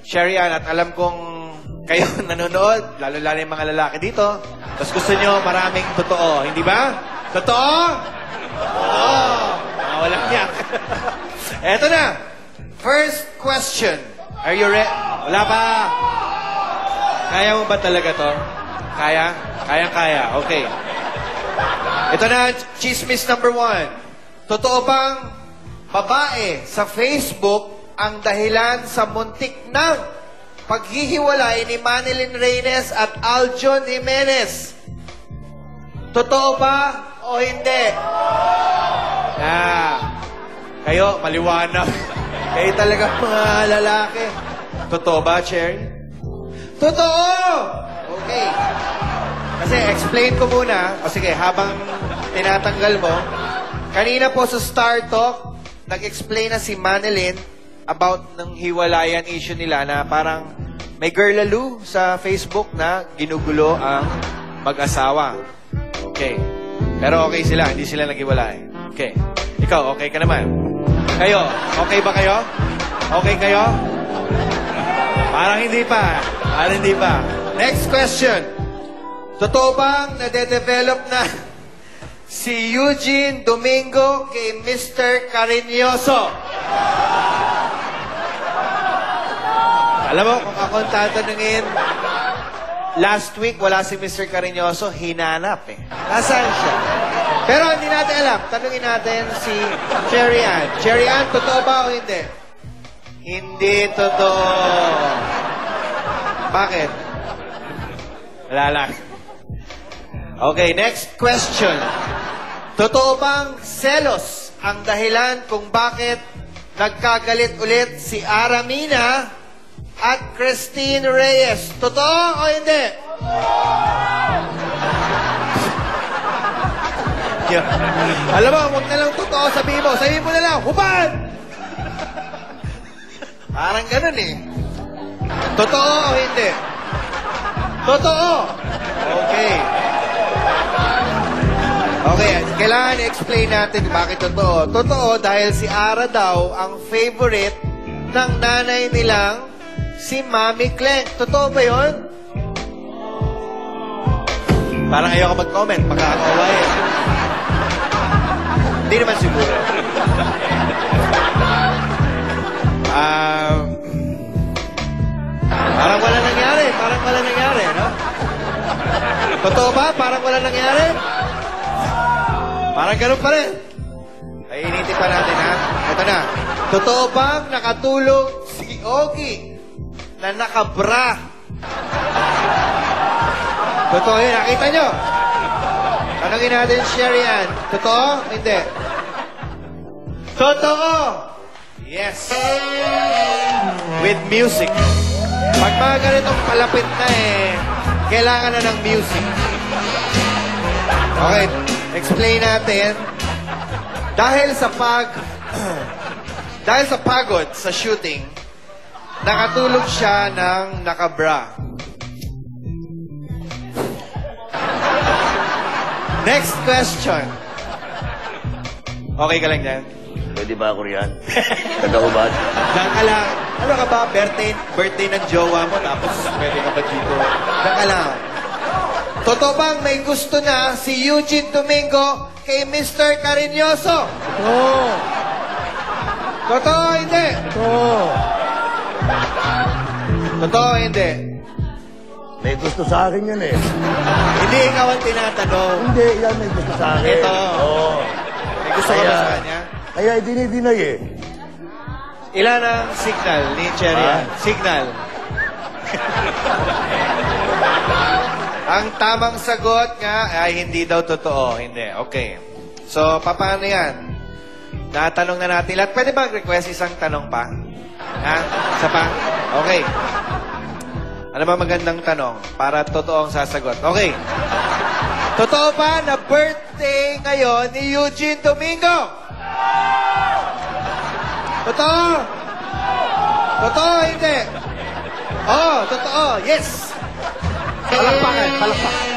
Sherry Ann, at alam kong kayo nanonood, lalo-lalo yung mga lalaki dito, tapos gusto nyo maraming totoo, hindi ba? Totoo? Oo. Walang yak. Eto na. First question. Are you ready? Wala pa. Kaya mo ba talaga to? Kaya? Kayang-kaya. Okay. Ito na, chismis number 1. Totoo bang babae sa Facebook ang dahilan sa muntik ng paghihiwalay ni Manilyn Reyes at Aljon Jimenez? Totoo ba o hindi? Kayo, maliwanag. Kayo talaga mga lalaki. Totoo ba, Cherry? Totoo! Okay. Kasi explain ko muna. O sige, habang tinatanggal mo, kanina po sa Star Talk, nag-explain na si Manilyn about ng hiwalayan issue nila na parang may girlaloo sa Facebook na ginugulo ang mag-asawa. Okay. Pero okay sila, hindi sila naghiwalay. Okay. Ikaw, okay ka naman? Kayo, okay ba kayo? Okay kayo? Parang hindi pa. Parang hindi pa. Next question. Totoo bang nade-develop na si Eugene Domingo kay Mr. Cariñoso? Alam mo, kung ako ang tatanungin, last week, wala si Mr. Cariñoso, hinanap eh. Nasaan siya? Pero hindi natin alam. Tanungin natin si Cherry Ann. Cherry Ann, totoo ba o hindi? Hindi totoo. Bakit? Wala lang. Okay, next question. Totoo bang selos ang dahilan kung bakit nagkagalit ulit si Aramina at Christine Reyes? Totoo o hindi? Alam mo, huwag na lang totoo sabihin mo. Sabihin mo na lang, hubad! Parang ganun eh. Totoo o hindi? Totoo! Okay. Okay, kailangan i-explain natin bakit totoo. Totoo dahil si Ara daw ang favorite ng nanay nilang si Mami Cleng. Totoo ba yun? Parang ayoko mag-comment. Makakaway. Hindi naman siguro. Parang wala nangyari. Parang wala nangyari, no? Totoo ba? Parang wala nangyari? Parang ganun pa rin. Ay, initin pa natin, ha? Ito na. Totoo bang nakatulog si Ogie na nakabra? Totoo yun. Nakita nyo? Tanungin natin, Sherry Ann. Totoo? Hindi. Totoo! Yes. With music. Pag mga ganitong palapit na kailangan na ng music. Okay. Explain natin. Dahil sa pagod sa shooting, nakatulog siya ng nakabra. Next question. Okay ka lang dyan? Pwede ba ako riyan? Nagahubad? Diyan ka lang. Ano ka ba? Birthday ng jowa mo, tapos pwede ka ba dito? Diyan ka lang. Totoo bang may gusto na si Eugene Domingo kay Mr. Cariñoso? Oo. Totoo, hindi? Oo. Totoo, hindi? May gusto sa akin yan eh. Hindi ikaw ang tinatanong. Hindi, yan may gusto sa akin. Ito. Oo. May gusto ka ba sa kanya? Kaya dinidinay eh. Ilan ang signal ni Cherry Ann? Signal. Ang tamang sagot nga ay hindi daw totoo. Hindi. Okay. So, paano yan? Natanong na natin lahat. Pwede ba request isang tanong pa? Ha? Isa pa? Okay. Ano ba magandang tanong? Para totoo ang sasagot. Okay. Totoo ba na birthday ngayon ni Eugene Domingo? Totoo? Totoo, hindi? Oo, totoo. Yes! Palakpakan, palakpakan.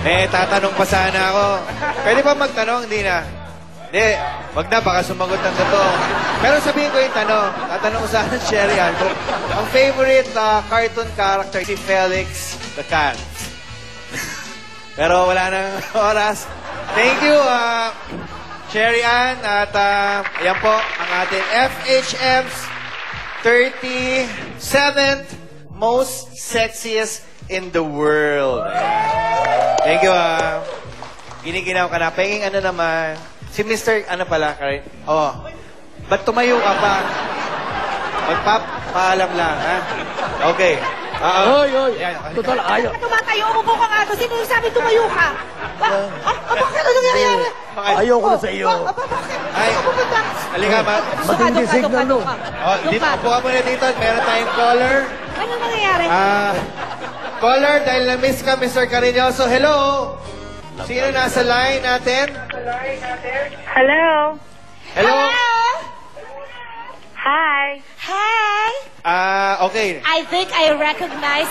May tatanong pa sana ako. Pwede ba magtanong? Hindi na. Hindi. Wag na, baka sumagot ng totoo. Pero sabihin ko yung tanong. Tatanong ko sana si Sherry Ann. Ang favorite cartoon character si Felix the Cat. Pero wala nang oras. Thank you, Sherry Ann. At ayan po ang ating FHM's 37th most sexiest in the world. Thank you, Giniginaw ka na. Penging ano naman. Si Mr. ano pala, Karen? Oh. Ba't tumayo ka pa? Magpapaalam lang, ha? Okay. Oy, oy. Yan. Total, ayaw. Tumatayo, umupo ka nga doon. Sino yung sabi tumayo ka? Bakit ano nangyayari? Ayaw ko na sa iyo. Bakit? Ay. Ako pupunta. Halika, ma. Matindi signal, no? Oh, dito po ka muna dito. Meron tayong caller. Ano nangyayari? Caller, dahil na-miss ka, Mr. Cariñoso. Hello? Sino nasa line natin? Hello. Hello? Hi. Hi! Okay. I think I recognize